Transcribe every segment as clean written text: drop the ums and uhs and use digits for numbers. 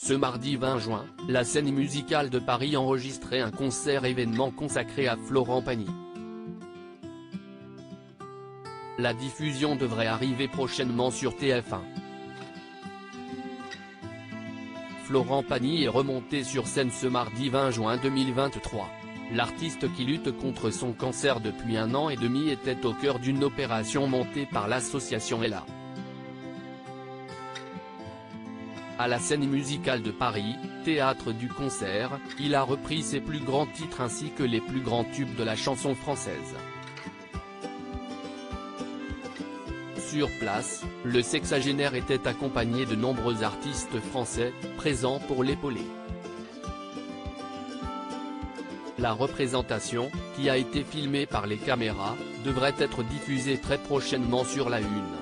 Ce mardi 20 juin, la scène musicale de Paris enregistrait un concert-événement consacré à Florent Pagny. La diffusion devrait arriver prochainement sur TF1. Florent Pagny est remonté sur scène ce mardi 20 juin 2023. L'artiste qui lutte contre son cancer depuis 1 an et demi était au cœur d'une opération montée par l'association Ella. À la scène musicale de Paris, théâtre du concert, il a repris ses plus grands titres ainsi que les plus grands tubes de la chanson française. Sur place, le sexagénaire était accompagné de nombreux artistes français, présents pour l'épauler. La représentation, qui a été filmée par les caméras, devrait être diffusée très prochainement sur La Une.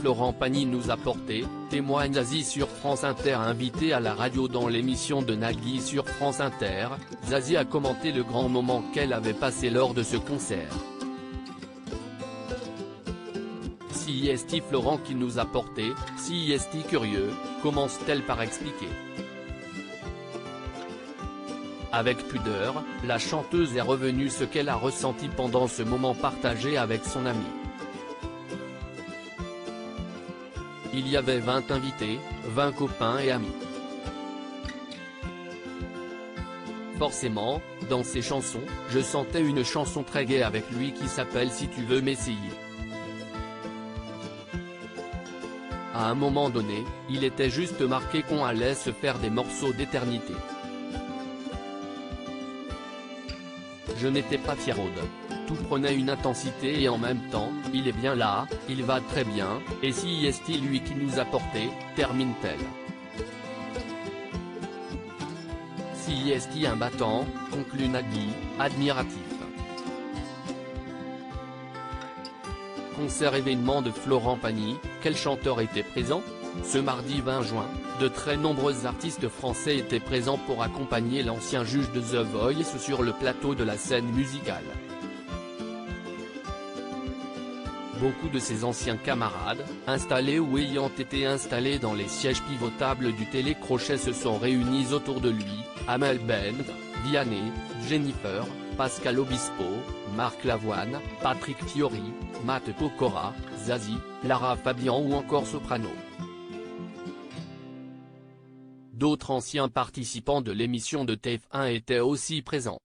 Florent Pagny nous a porté, témoigne Zazie sur France Inter. Invité à la radio dans l'émission de Nagui sur France Inter, Zazie a commenté le grand moment qu'elle avait passé lors de ce concert. Si est Florent qui nous a porté, si est curieux, commence-t-elle par expliquer. Avec pudeur, la chanteuse est revenue ce qu'elle a ressenti pendant ce moment partagé avec son ami. Il y avait 20 invités, 20 copains et amis. Forcément, dans ses chansons, je sentais une chanson très gaie avec lui qui s'appelle Si tu veux m'essayer. À un moment donné, il était juste marqué qu'on allait se faire des morceaux d'éternité. Je n'étais pas fiaraude. Tout prenait une intensité et en même temps, il est bien là, il va très bien, et si est lui qui nous a porté, termine-t-elle. Si est un battant, conclut Nagui, admiratif. Concert-événement de Florent Pagny, quel chanteur était présent? Ce mardi 20 juin, de très nombreux artistes français étaient présents pour accompagner l'ancien juge de The Voice sur le plateau de la scène musicale. Beaucoup de ses anciens camarades, installés ou ayant été installés dans les sièges pivotables du télécrochet se sont réunis autour de lui, Amel Bent, Vianney, Jennifer, Pascal Obispo, Marc Lavoine, Patrick Fiori, Matt Pokora, Zazie, Lara Fabian ou encore Soprano. D'autres anciens participants de l'émission de TF1 étaient aussi présents.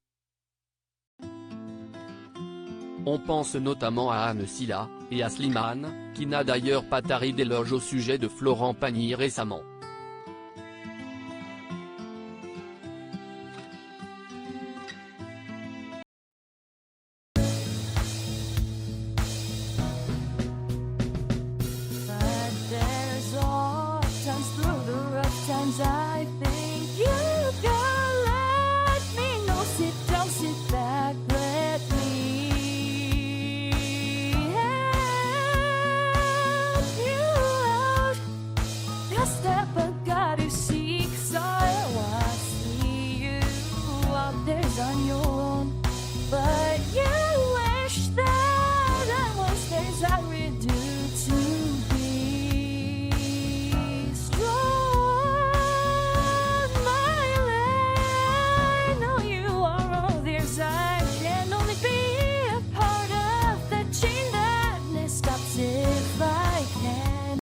On pense notamment à Anne Silla, et à Slimane, qui n'a d'ailleurs pas tari d'éloges au sujet de Florent Pagny récemment.